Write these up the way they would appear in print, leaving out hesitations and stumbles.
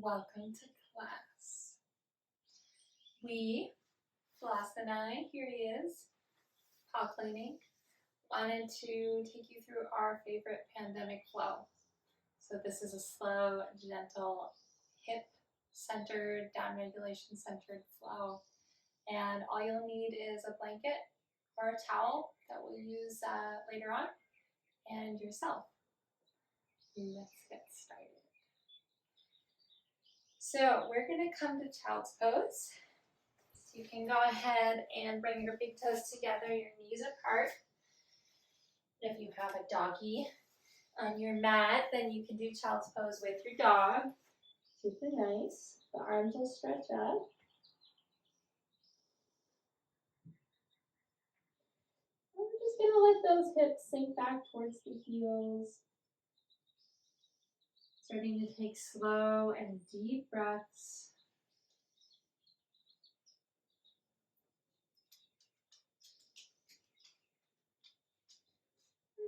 Welcome to class. Floss and I, here he is, paw cleaning, wanted to take you through our favorite pandemic flow. So this is a slow, gentle, hip-centered, downregulation-centered flow. And all you'll need is a blanket or a towel that we'll use later on, and yourself. Let's get started. So we're going to come to child's pose. So you can go ahead and bring your big toes together, your knees apart. If you have a doggy on your mat, then you can do child's pose with your dog. Super nice. The arms will stretch up. And we're just going to let those hips sink back towards the heels. Starting to take slow and deep breaths.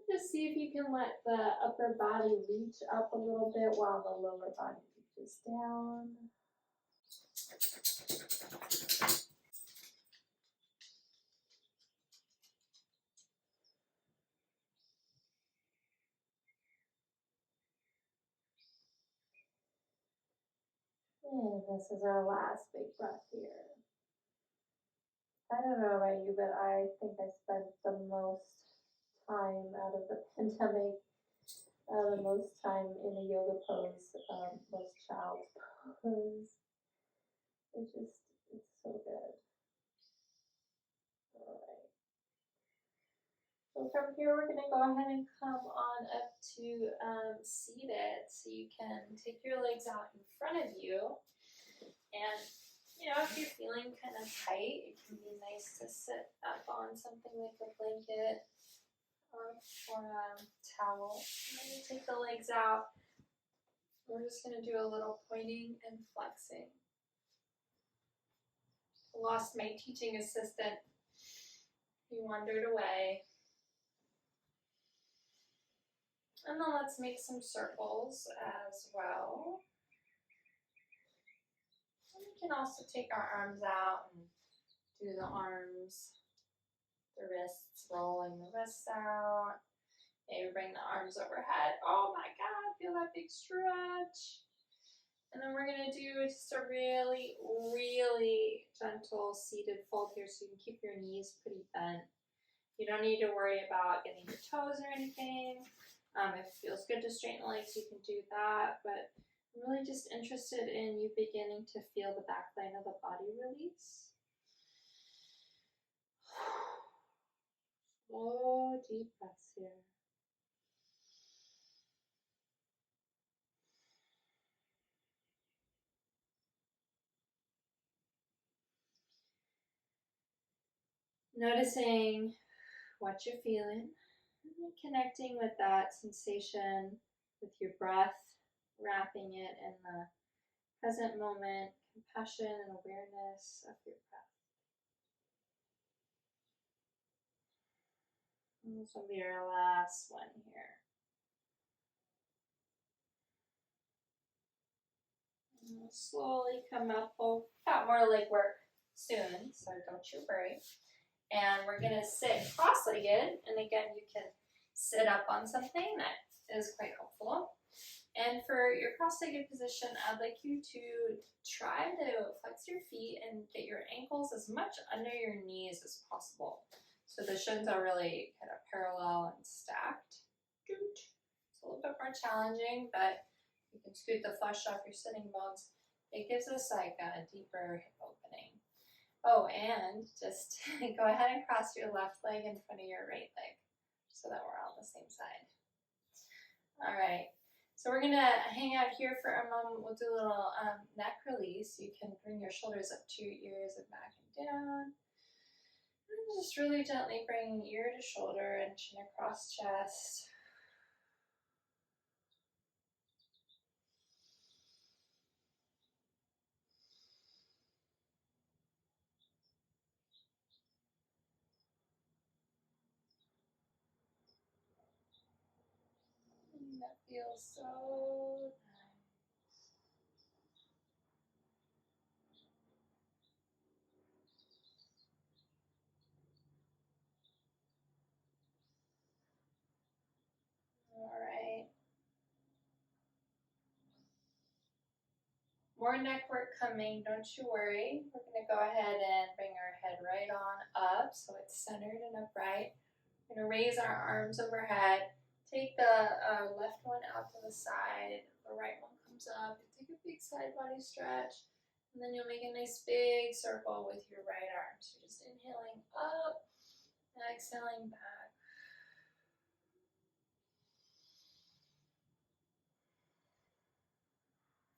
Just see if you can let the upper body reach up a little bit while the lower body reaches down. And this is our last big breath here. I don't know about you, but I think I spent the most time out of the pandemic, the most time in a yoga pose, most child's pose. It's so good. All right. So from here, we're going to go ahead and come on up to seated. So you can take your legs out in front of you. And, if you're feeling kind of tight, it can be nice to sit up on something like a blanket or a towel. And then you take the legs out. We're just going to do a little pointing and flexing. I lost my teaching assistant. He wandered away. And then let's make some circles as well. And we can also take our arms out and do the arms, the wrists, rolling the wrists out. Maybe bring the arms overhead. Oh my God, feel that big stretch. And then we're going to do just a really, really gentle seated fold here so you can keep your knees pretty bent. You don't need to worry about getting your toes or anything. If it feels good to straighten the legs, you can do that. But I'm really just interested in you beginning to feel the back line of the body release. Slow, deep breaths here. Noticing what you're feeling, and connecting with that sensation with your breath, wrapping it in the present moment, compassion and awareness of your breath. And this will be our last one here. And we'll slowly come up. We'll got more leg work soon, so don't you worry. And we're going to sit cross-legged. And again, you can sit up on something that is quite helpful. And for your cross-legged position, I'd like you to try to flex your feet and get your ankles as much under your knees as possible. So the shins are really kind of parallel and stacked. It's a little bit more challenging, but you can scoot the flesh off your sitting bones. It gives us like a deeper hip opening. Oh, and just go ahead and cross your left leg in front of your right leg so that we're on the same side. All right, so we're gonna hang out here for a moment. We'll do a little neck release. You can bring your shoulders up to your ears and back and down. And just really gently bring ear to shoulder and chin across chest. That feels so nice. More neck work coming, don't you worry. We're gonna go ahead and bring our head right on up so it's centered and upright. We're gonna raise our arms overhead. Take the left one out to the side, the right one comes up. Take a big side body stretch, and then you'll make a nice big circle with your right arm. So you're just inhaling up, exhaling back.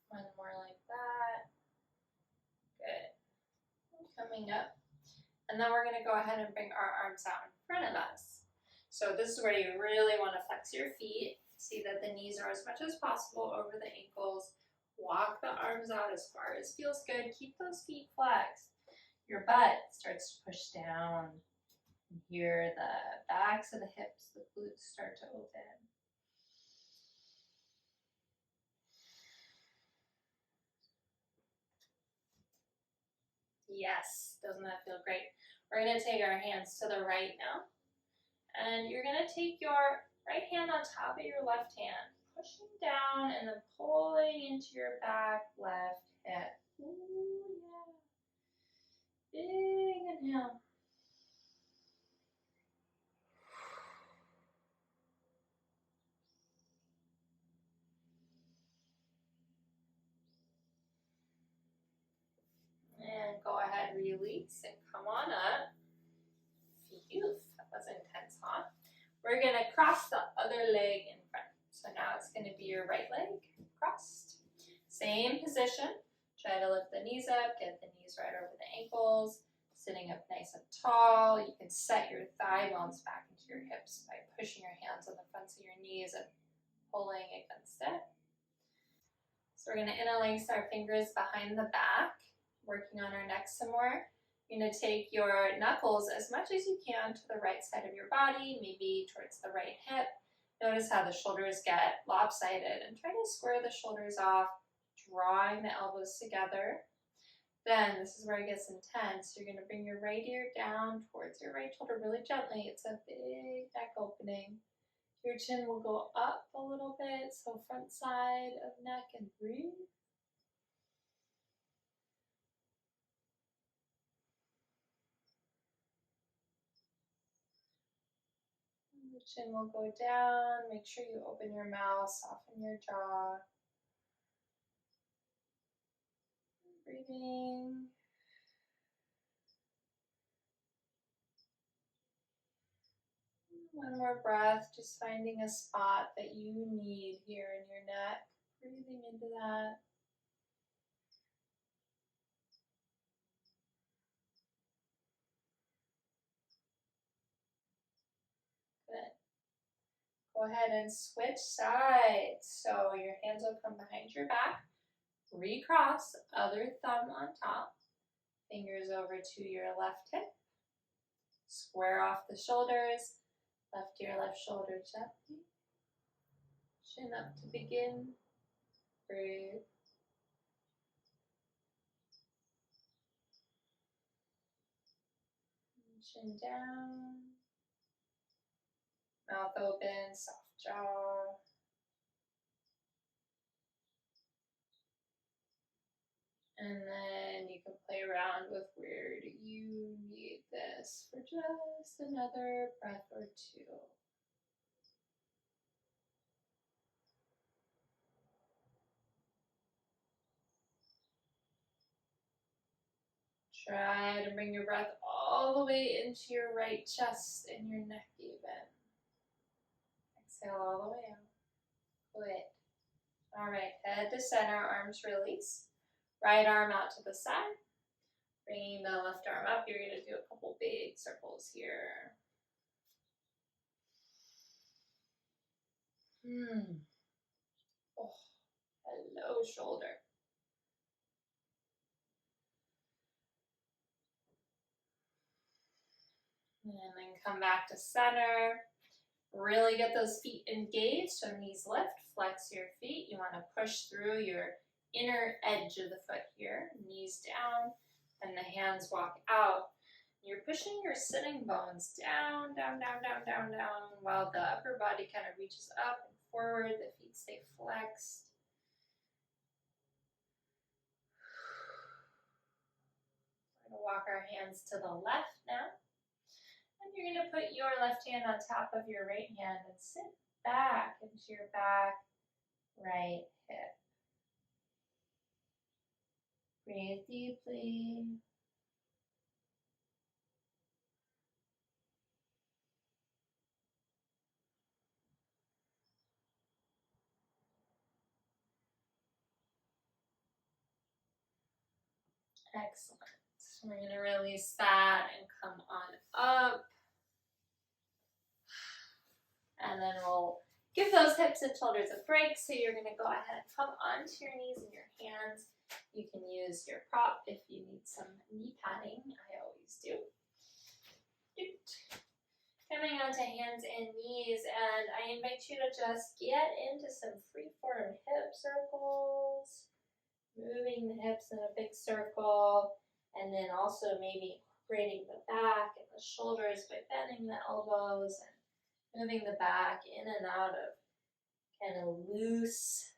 One more like that. Good. Coming up. And then we're going to go ahead and bring our arms out in front of us. So this is where you really want to flex your feet. See that the knees are as much as possible over the ankles. Walk the arms out as far as feels good. Keep those feet flexed. Your butt starts to push down. Here, the backs of the hips, the glutes start to open. Yes, doesn't that feel great? We're going to take our hands to the right now. And you're going to take your right hand on top of your left hand, pushing down and then pulling into your back left hip. Ooh, yeah. Big inhale. And go ahead, release, and come on up. Phew, that was intense, huh? We're going to cross the other leg in front. So now it's going to be your right leg crossed. Same position. Try to lift the knees up, get the knees right over the ankles. Sitting up nice and tall. You can set your thigh bones back into your hips by pushing your hands on the fronts of your knees and pulling against it. So we're going to interlace our fingers behind the back, working on our neck some more. You're going to take your knuckles as much as you can to the right side of your body, maybe towards the right hip. Notice how the shoulders get lopsided and try to square the shoulders off, drawing the elbows together. Then this is where it gets intense. You're going to bring your right ear down towards your right shoulder really gently. It's a big neck opening. Your chin will go up a little bit, so front side of neck, and breathe. The chin will go down. Make sure you open your mouth, soften your jaw. Breathing. One more breath, just finding a spot that you need here in your neck. Breathing into that. Good. Go ahead and switch sides. So your hands will come behind your back. Recross, other thumb on top. Fingers over to your left hip. Square off the shoulders. Left ear, left shoulder gently. Chin up to begin. Breathe. Chin down. Mouth open, soft jaw. And then you can play around with where do you need this for just another breath or two. Try to bring your breath all the way into your right chest and your neck even. Exhale all the way out. Good. All right, head to center, arms release. Right arm out to the side. Bringing the left arm up, you're going to do a couple big circles here. Oh, hello, shoulder. And then come back to center. Really get those feet engaged, so knees lift, flex your feet. You want to push through your inner edge of the foot here, knees down, and the hands walk out. You're pushing your sitting bones down, down, down, down, down, down, while the upper body kind of reaches up and forward. The feet stay flexed. walk our hands to the left now. And you're going to put your left hand on top of your right hand and sit back into your back right hip. Breathe deeply. Excellent. We're going to release that and come on up. And then we'll give those hips and shoulders a break. So you're going to go ahead and come onto your knees and your hands. You can use your prop if you need some knee padding. I always do. Coming onto hands and knees, and I invite you to just get into some free-form hip circles, moving the hips in a big circle, and then also maybe incorporating the back and the shoulders by bending the elbows and moving the back in and out of kind of loose,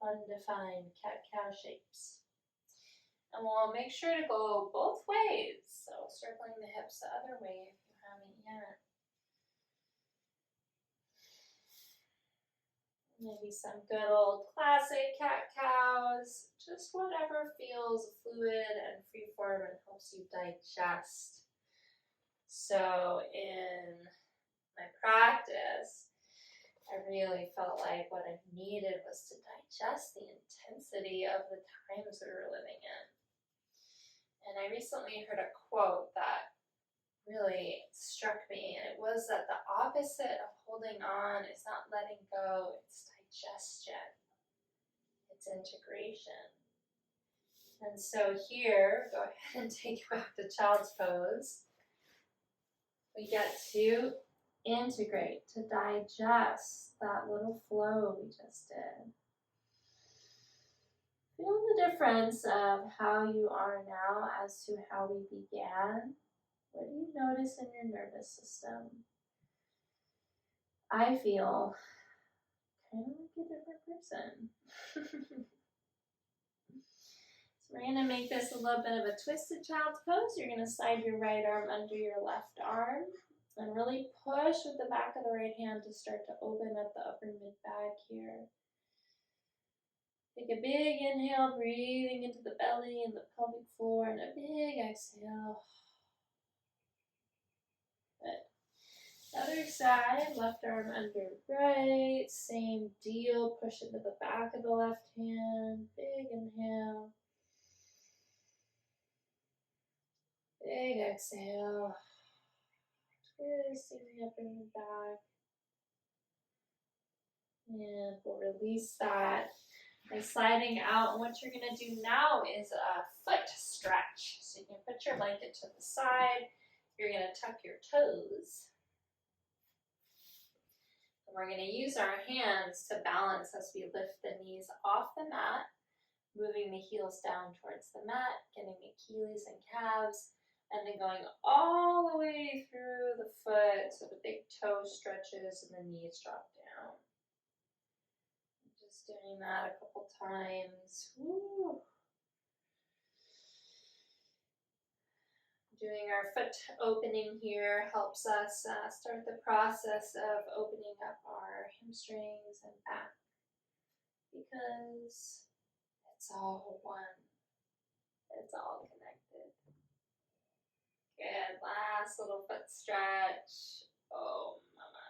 undefined cat-cow shapes. And we'll make sure to go both ways, so circling the hips the other way if you haven't yet. Maybe some good old classic cat-cows, just whatever feels fluid and freeform and helps you digest. So in my practice, I really felt like what I needed was to digest the intensity of the times we were living in. And I recently heard a quote that really struck me, and it was that the opposite of holding on is not letting go, it's digestion, it's integration. And so here, go ahead and take back to child's pose. We get to integrate, to digest that little flow we just did. Feel the difference of how you are now as to how we began. What do you notice in your nervous system? I feel kind of like a different person. So we're going to make this a little bit of a twisted child's pose. You're going to slide your right arm under your left arm and really push with the back of the right hand to start to open up the upper mid-back here. Take a big inhale, breathing into the belly and the pelvic floor, and a big exhale. Good. Other side, left arm under right, same deal, push into the back of the left hand, big inhale. Big exhale. Twisting the upper mid-back. And we'll release that by sliding out. And what you're going to do now is a foot stretch. So you can put your blanket to the side. You're going to tuck your toes. And we're going to use our hands to balance as we lift the knees off the mat, moving the heels down towards the mat, getting the Achilles and calves, and then going all the way through the foot so the big toe stretches and the knees drop down. Just doing that a couple times. Woo. Doing our foot opening here helps us start the process of opening up our hamstrings and back, because it's all one. It's all connected. Good. Last little foot stretch. Oh, mama.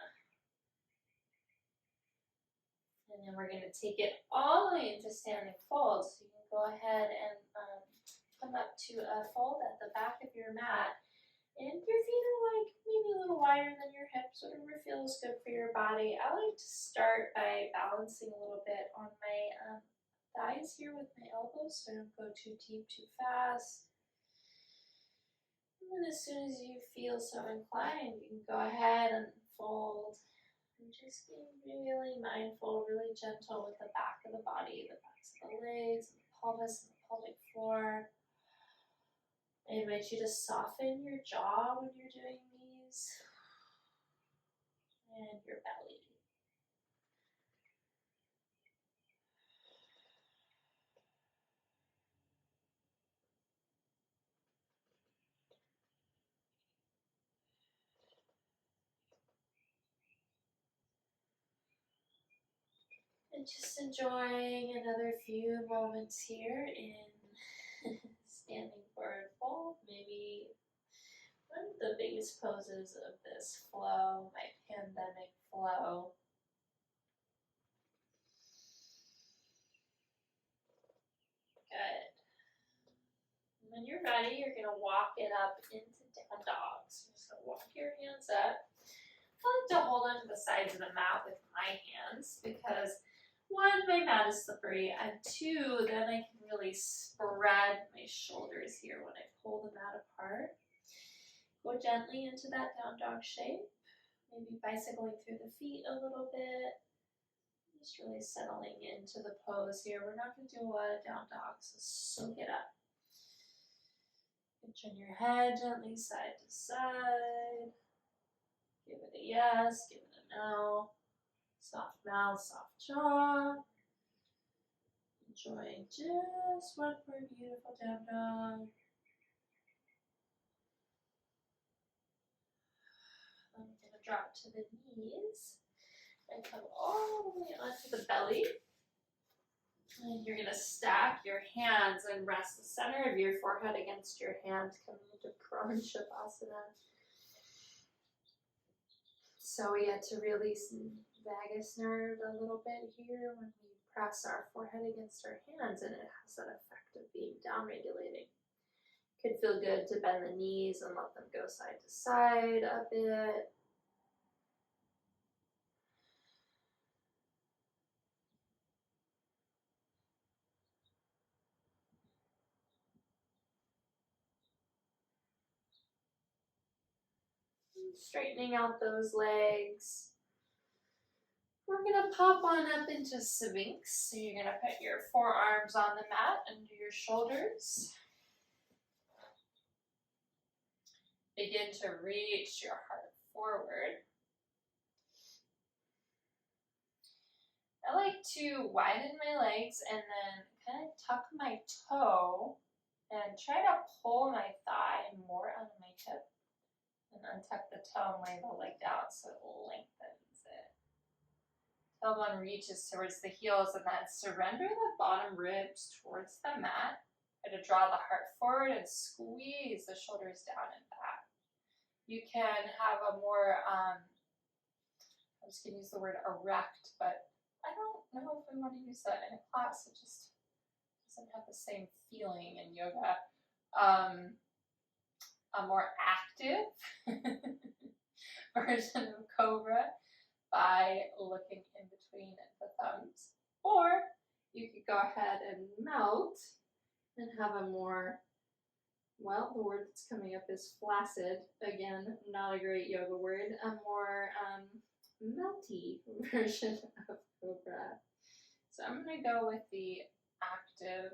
And then we're going to take it all the way into standing fold. So you can go ahead and come up to a fold at the back of your mat. And your feet are like maybe a little wider than your hips, whatever feels good for your body. I like to start by balancing a little bit on my thighs here with my elbows, so I don't go too deep too fast. And then as soon as you feel so inclined, you can go ahead and fold. And just being really mindful, really gentle with the back of the body, the backs of the legs, and the pelvis and the pelvic floor. I invite you to soften your jaw when you're doing these, and your belly. And just enjoying another few moments here in standing forward fold. Maybe one of the biggest poses of this flow, my pandemic flow. Good. When you're ready, you're going to walk it up into down dog. So you're just going to walk your hands up. I like to hold onto the sides of the mat with my hands because one, my mat is slippery, and two, then I can really spread my shoulders here when I pull the mat apart. Go gently into that down dog shape, maybe bicycling through the feet a little bit. Just really settling into the pose here. We're not going to do a lot of down dogs, so soak it up. Turn your head gently side to side. Give it a yes, give it a no. Soft mouth, soft jaw. Enjoying just one more beautiful down dog. I'm going to drop to the knees and come all the way onto the belly. And you're going to stack your hands and rest the center of your forehead against your hand, coming into prone shavasana. So we get to release vagus nerve a little bit here when we press our forehead against our hands, and it has that effect of being down-regulating. Could feel good to bend the knees and let them go side to side a bit. Straightening out those legs. We're going to pop on up into Sphinx. So you're going to put your forearms on the mat under your shoulders. Begin to reach your heart forward. I like to widen my legs and then kind of tuck my toe and try to pull my thigh more onto my hip. And untuck the toe and lay the leg out so it lengthens it. Tailbone reaches towards the heels and then surrender the bottom ribs towards the mat. Try to draw the heart forward and squeeze the shoulders down and back. You can have a more, I was going to use the word erect, but I don't know if we want to use that in a class. It just doesn't have the same feeling in yoga. A more active version of Cobra by looking in between the thumbs. Or you could go ahead and melt and have a more, well, the word that's coming up is flaccid. Again, not a great yoga word. A more melty version of Cobra. So I'm going to go with the active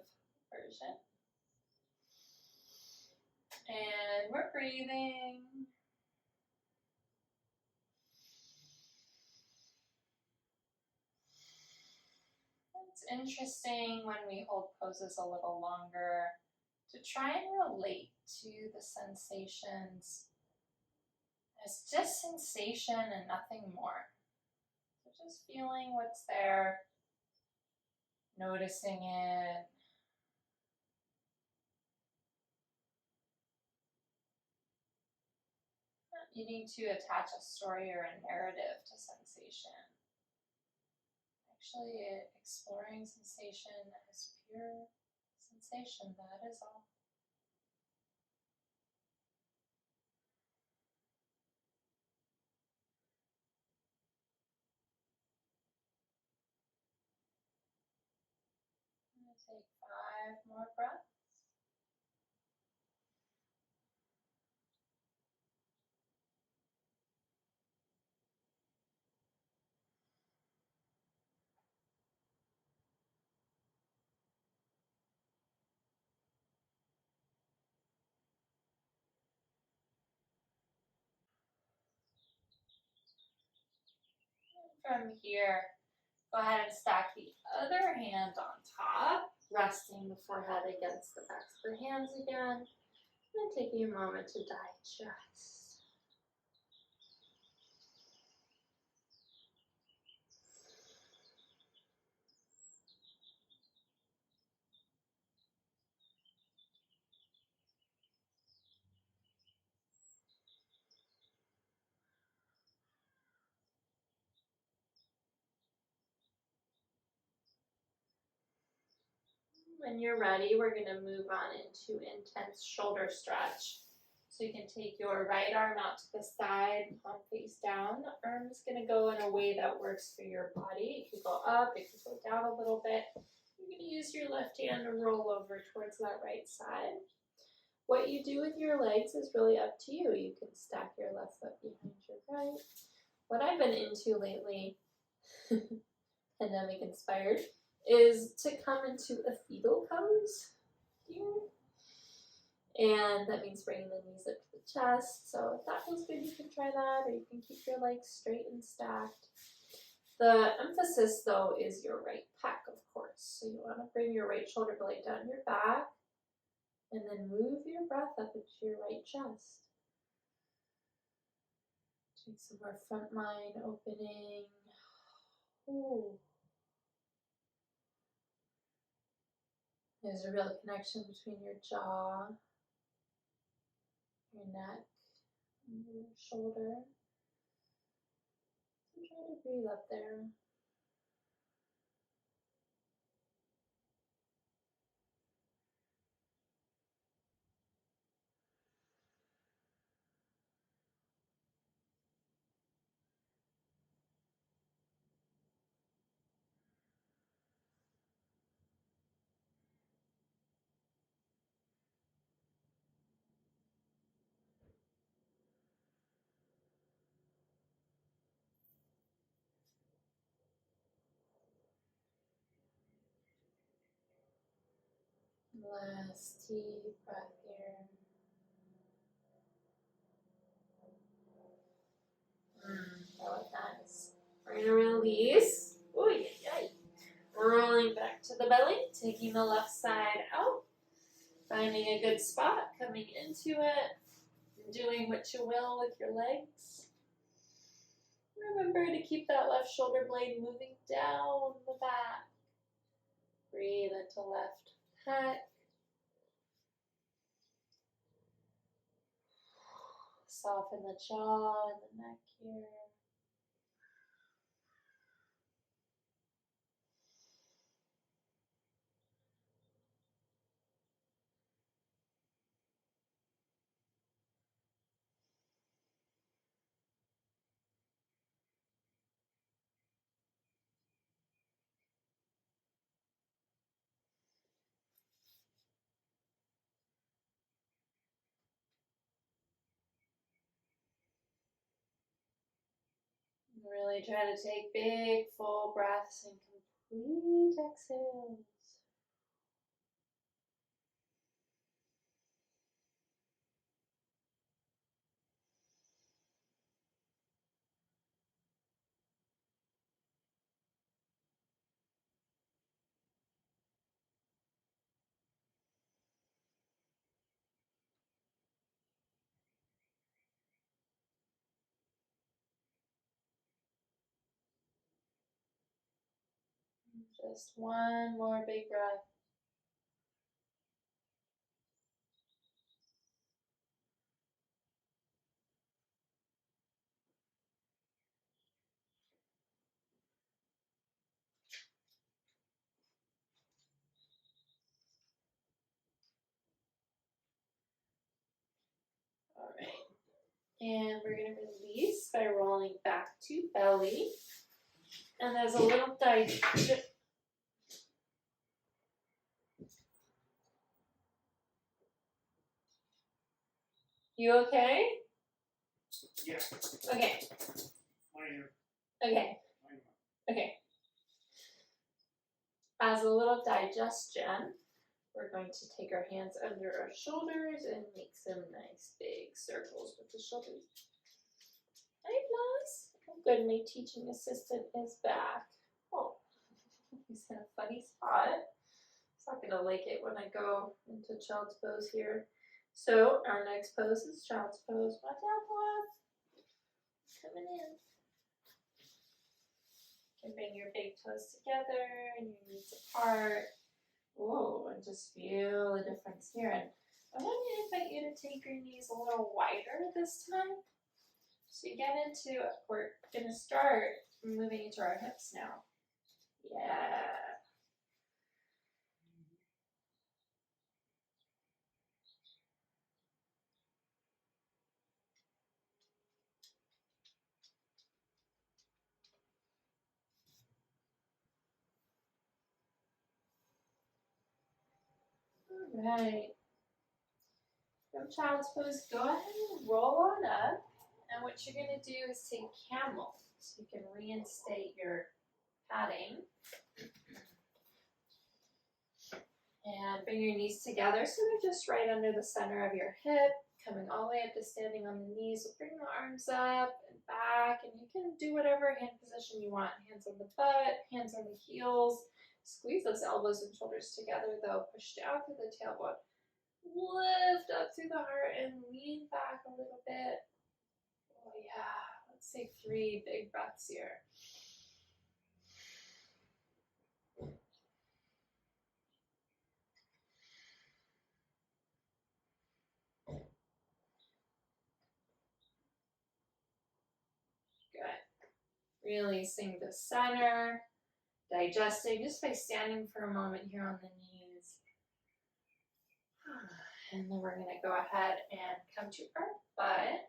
version. And we're breathing. It's interesting when we hold poses a little longer to try and relate to the sensations as just sensation and nothing more. So just feeling what's there, noticing it. Not needing to attach a story or a narrative to sensation. Actually, exploring sensation as pure sensation, that is all. I'm going to take 5 more breaths. From here, go ahead and stack the other hand on top, resting the forehead against the backs of the hands again, and taking a moment to digest. When you're ready, we're going to move on into intense shoulder stretch. So you can take your right arm out to the side, palm face down. The arm is going to go in a way that works for your body. It could go up, it could go down a little bit. You're going to use your left hand to roll over towards that right side. What you do with your legs is really up to you. You can stack your left foot behind your right. What I've been into lately, pandemic inspired, is to come into a fetal pose here. And that means bringing the knees up to the chest. So if that feels good, you can try that, or you can keep your legs straight and stacked. The emphasis, though, is your right pec, of course. So you want to bring your right shoulder blade down your back, and then move your breath up into your right chest. Take some more front line opening. Ooh. There's a real connection between your jaw, your neck, and your shoulder. So try to breathe up there. Last deep breath here. That was nice. We're going to release. Ooh, yay. Rolling back to the belly, taking the left side out, finding a good spot, coming into it, doing what you will with your legs. Remember to keep that left shoulder blade moving down the back. Breathe into left pec. Soften the jaw and the neck here. Really try to take big, full breaths and complete exhales. Just one more big breath. All right. And we're going to release by rolling back to belly. And there's a little digest. You okay? Yeah. Okay. Okay. Okay. As a little digestion, we're going to take our hands under our shoulders and make some nice big circles with the shoulders. Hi, Floss. Oh, good, my teaching assistant is back. Oh, he's in a funny spot. He's not going to like it when I go into child's pose here. So our next pose is child's pose. Watch out, Floss. Coming in. You can bring your big toes together and your knees apart. Whoa, and just feel the difference here. And I want to invite you to take your knees a little wider this time. So you get into, we're going to start moving into our hips now. Yeah. Alright. From child's pose, go ahead and roll on up. And what you're going to do is take camel. So you can reinstate your padding. And bring your knees together so they're just right under the center of your hip. Coming all the way up to standing on the knees. So bring the arms up and back. And you can do whatever hand position you want. Hands on the butt, hands on the heels. Squeeze those elbows and shoulders together though. Push down through the tailbone. Lift up through the heart and lean back a little bit. Oh yeah. Let's take 3 big breaths here. Good. Releasing the center. Digesting just by standing for a moment here on the knees. And then we're going to go ahead and come to our butt.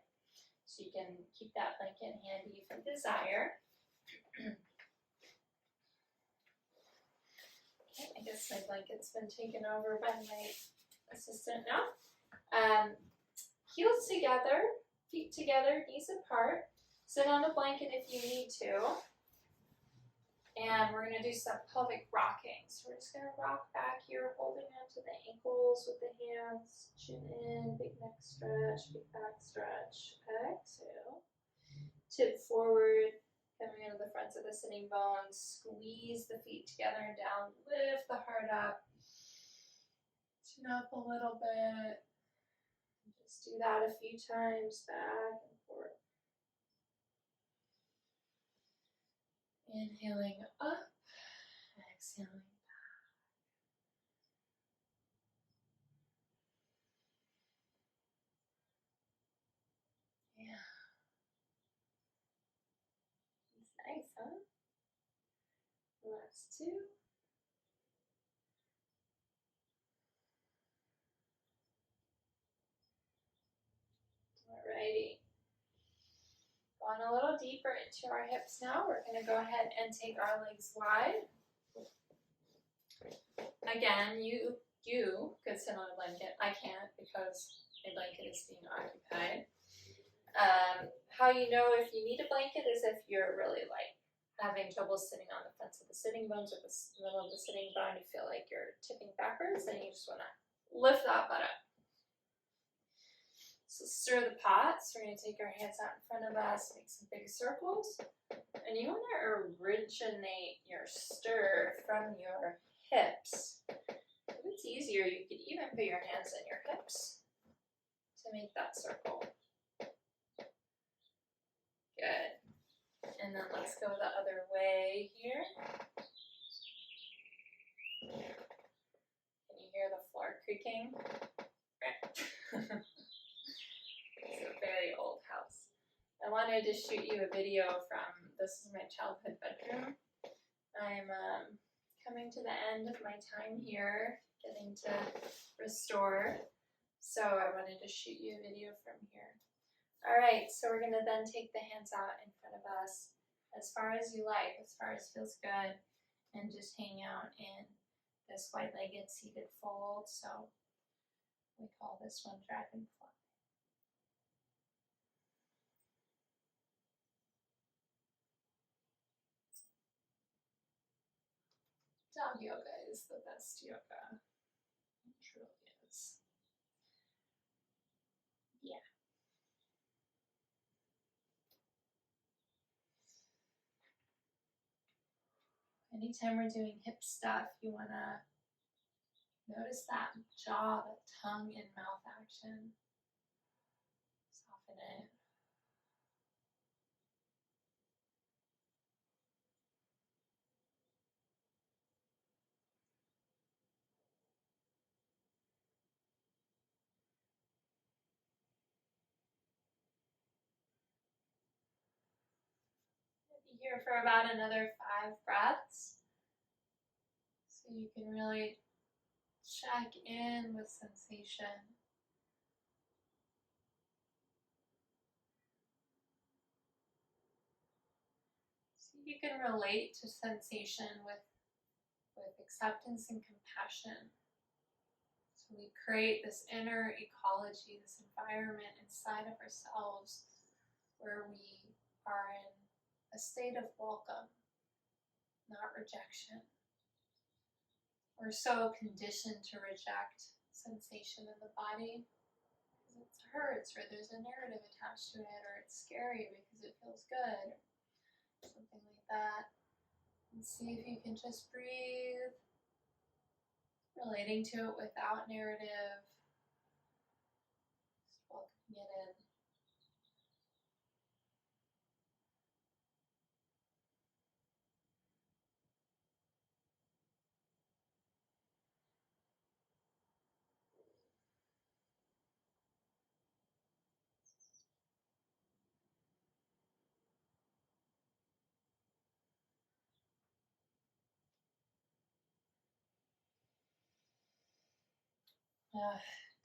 So you can keep that blanket handy if you desire. Okay, I guess my blanket's been taken over by my assistant now. Heels together, feet together, knees apart. Sit on the blanket if you need to. And we're going to do some pelvic rocking. So we're just going to rock back here, holding onto the ankles with the hands. Chin in, big neck stretch, big back stretch. Exhale. Tip forward, coming into the fronts of the sitting bones. Squeeze the feet together and down. Lift the heart up. Chin up a little bit. Just do that a few times, back and forth. Inhaling up, exhaling back. Yeah. It's nice, huh? Last 2. Alrighty. Going a little deeper into our hips now. We're going to go ahead and take our legs wide. Again, you could sit on a blanket. I can't because a blanket is being occupied. How you know if you need a blanket is if you're really like having trouble sitting on the fronts of the sitting bones or the middle of the sitting bone. You feel like you're tipping backwards and you just want to lift that butt up. So stir the pot. So we're going to take our hands out in front of us, make some big circles. And you want to originate your stir from your hips. If it's easier, you could even put your hands in your hips to make that circle. Good. And then let's go the other way here. Can you hear the floor creaking? It's a very old house. I wanted to shoot you a video from, this is my childhood bedroom. I'm coming to the end of my time here, getting to restore. So I wanted to shoot you a video from here. Alright, so we're going to then take the hands out in front of us as far as you like, as far as feels good, and just hang out in this wide-legged seated fold. So we call this one dragonfly. Dog yoga is the best yoga. It truly is. Yeah. Anytime we're doing hip stuff, you want to notice that jaw, the tongue and mouth action. Soften it. Be here for about another 5 breaths. So you can really check in with sensation. So you can relate to sensation with acceptance and compassion. So So we create this inner ecology, this environment inside of ourselves where we are in a state of welcome, not rejection. We're so conditioned to reject sensation in the body because it hurts, or there's a narrative attached to it, or it's scary because it feels good, something like that. And see if you can just breathe, relating to it without narrative, just welcoming it in.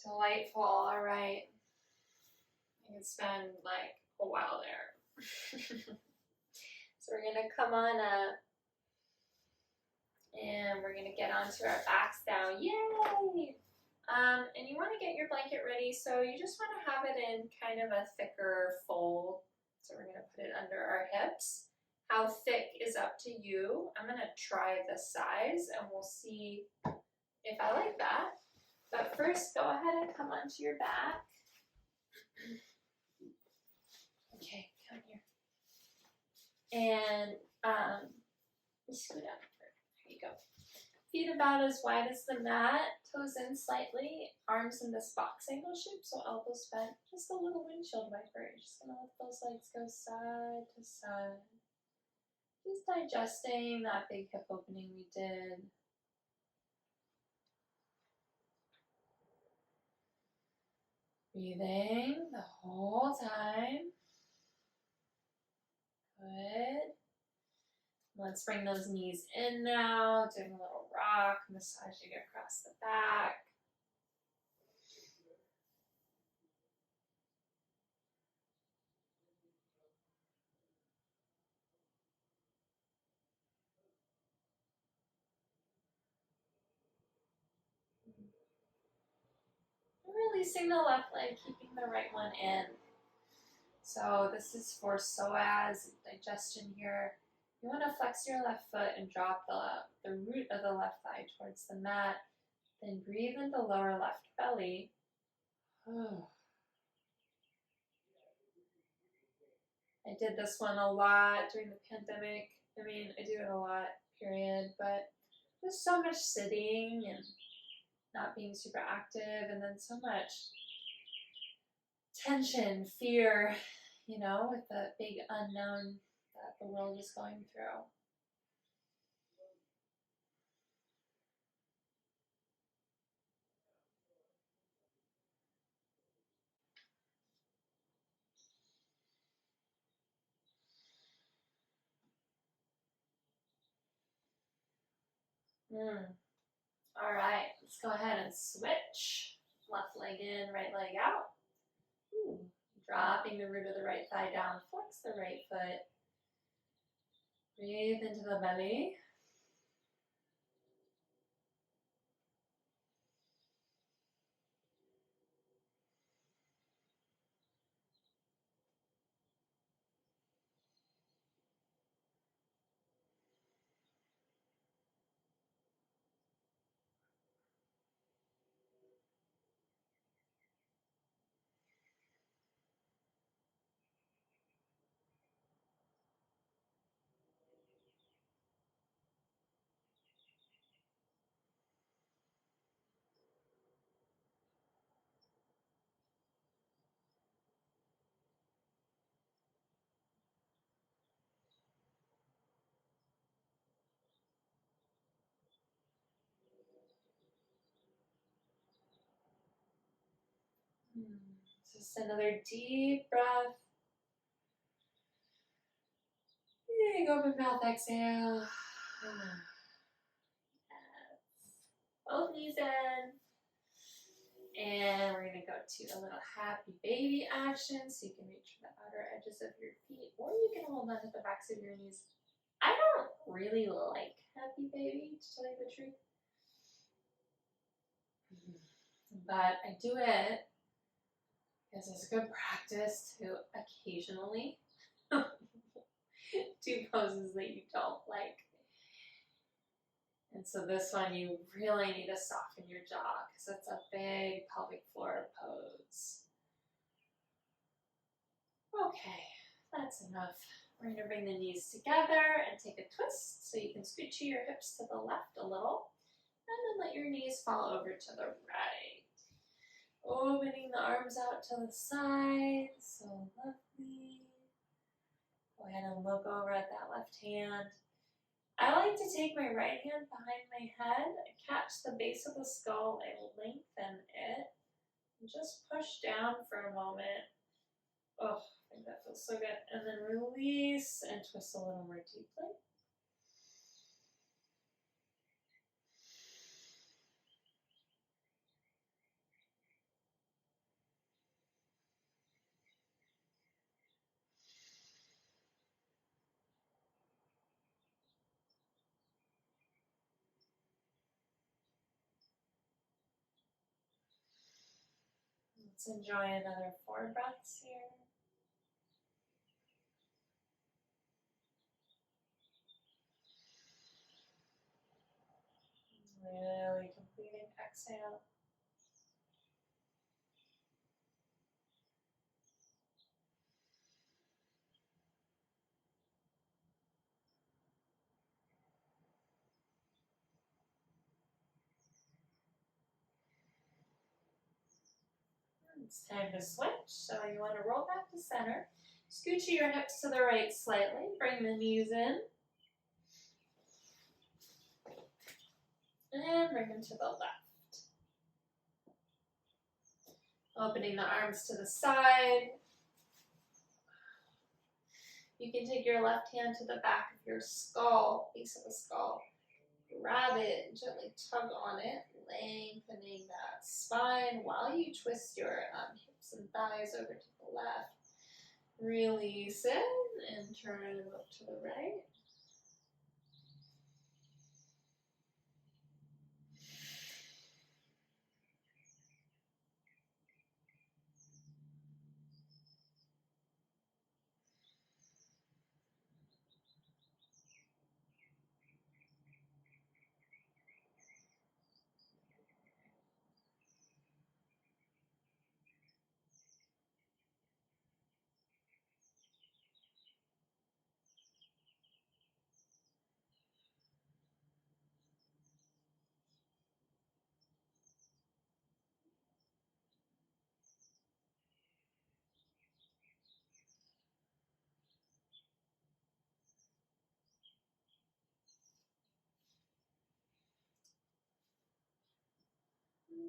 Delightful. All right. I can spend like a while there. So we're gonna come on up and we're gonna get onto our backs down. Yay! And you want to get your blanket ready, so you just want to have it in kind of a thicker fold. So we're gonna put it under our hips. How thick is up to you. I'm gonna try the size and we'll see if I like that. But first, go ahead and come onto your back. Okay, come here. And scoot up. There you go. Feet about as wide as the mat, toes in slightly, arms in this box angle shape, so elbows bent, just a little windshield wiper. You're just gonna let those legs go side to side. Just digesting that big hip opening we did. Breathing the whole time. Good. Let's bring those knees in now, doing a little rock, massaging across the back. Releasing the left leg, keeping the right one in. So this is for psoas, digestion here. You want to flex your left foot and drop the root of the left thigh towards the mat. Then breathe in the lower left belly. I did this one a lot during the pandemic. I mean, I do it a lot, period. But there's so much sitting and not being super active, and then so much tension, fear, you know, with the big unknown that the world is going through. All right, let's go ahead and switch. Left leg in, right leg out. Dropping the root of the right thigh down, flex the right foot. Breathe into the belly. Just another deep breath. Big open mouth exhale. Both knees in. And we're going to go to a little happy baby action. So you can reach for the outer edges of your feet, or you can hold on to the backs of your knees. I don't really like happy baby, to tell you the truth. But I do it because it's a good practice to occasionally do poses that you don't like. And so this one, you really need to soften your jaw because it's a big pelvic floor pose. Okay, that's enough. We're going to bring the knees together and take a twist so you can scooch your hips to the left a little. And then let your knees fall over to the right. Opening the arms out to the side. So lovely. Go ahead and look over at that left hand. I like to take my right hand behind my head, catch the base of the skull, and lengthen it. And just push down for a moment. Oh, I think that feels so good. And then release and twist a little more deeply. Let's enjoy another 4 breaths here. Really completing exhale. It's time to switch. So you want to roll back to center. Scooch your hips to the right slightly. Bring the knees in. And bring them to the left. Opening the arms to the side. You can take your left hand to the back of your skull, base of the skull. Grab it and gently tug on it, lengthening that spine while you twist your hips and thighs over to the left. Release it and turn it up to the right.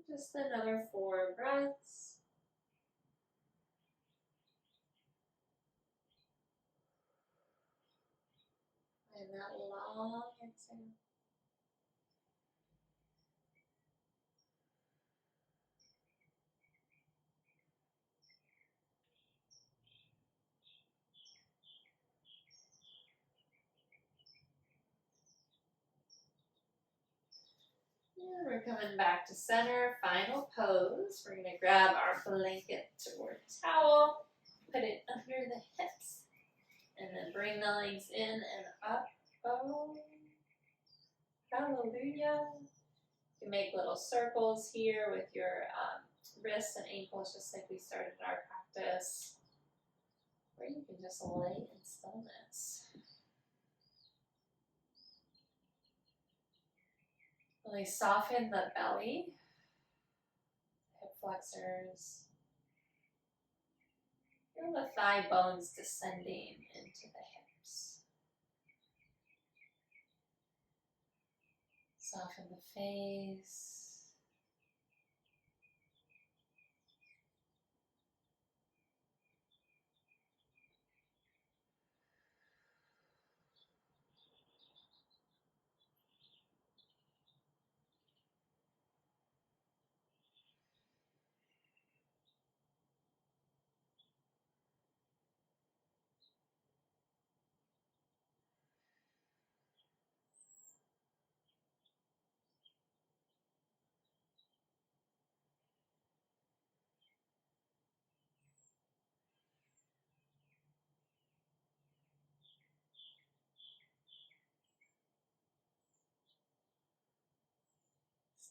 Just another 4 breaths. And that long exhale. And we're coming back to center, final pose. We're going to grab our blanket or towel, put it under the hips, and then bring the legs in and up. Oh, hallelujah. You can make little circles here with your wrists and ankles, just like we started our practice. Or you can just lay in stillness. Really soften the belly, hip flexors. Feel the thigh bones descending into the hips. Soften the face.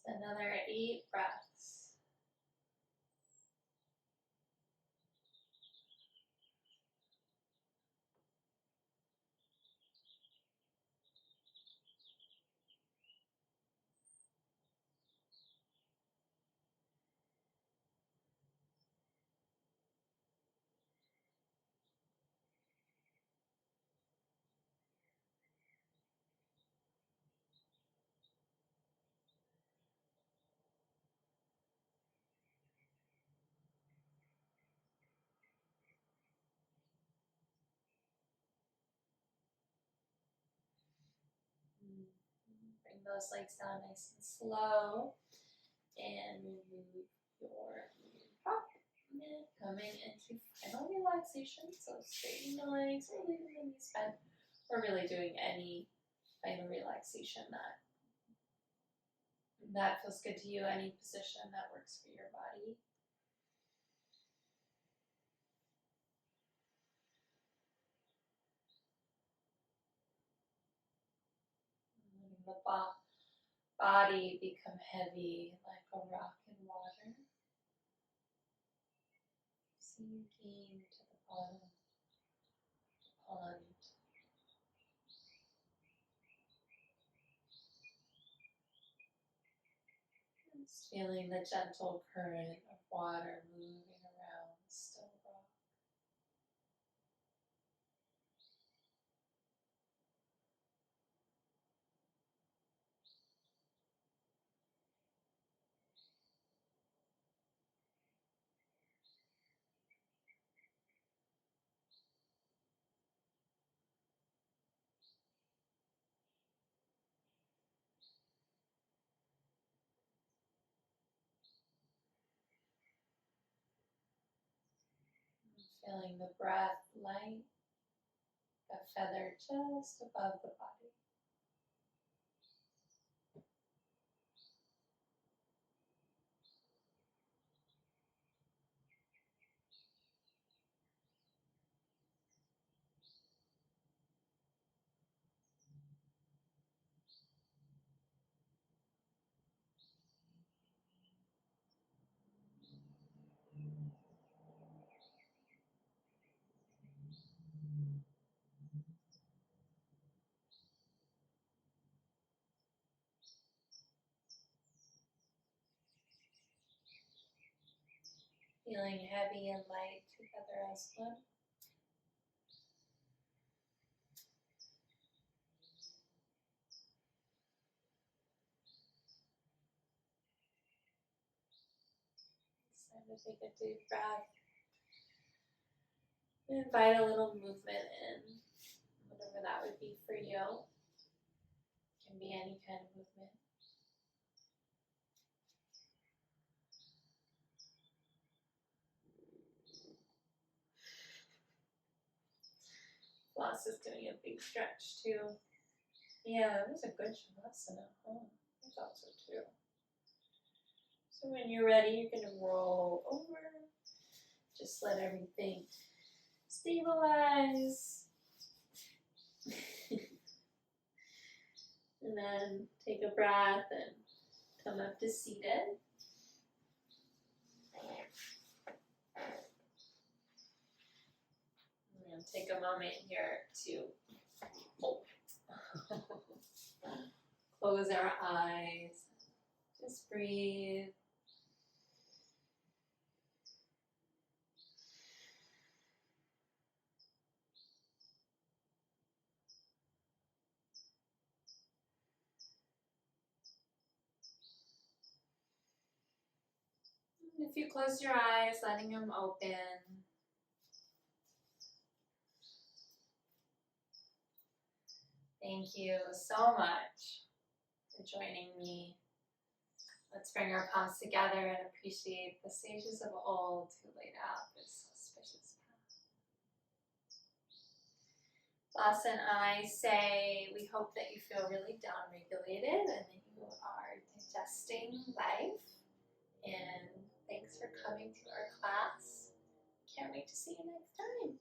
Another 8 breaths. Bring those legs down nice and slow. And remove your prop. And coming into final relaxation. So straighten the legs or leaving the knees bent. Or really doing any final relaxation that feels good to you, any position that works for your body. Letting the body become heavy like a rock in water. Sinking to the bottom of the pond. Just feeling the gentle current of water moving around the still rock. Feeling the breath light, a feather just above the body. Feeling heavy and light together as one. It's time to take a deep breath. Invite a little movement in, whatever that would be for you. It can be any kind of movement. Floss is doing a big stretch too. Yeah, that was a good shavasana. Oh, I thought so too. So when you're ready, you're going to roll over. Just let everything stabilize. And then take a breath and come up to seated. And take a moment here to close our eyes. Just breathe. If you close your eyes, letting them open. Thank you so much for joining me. Let's bring our palms together and appreciate the sages of old who laid out this auspicious path. Floss and I say we hope that you feel really downregulated and that you are digesting life. And thanks for coming to our class. Can't wait to see you next time.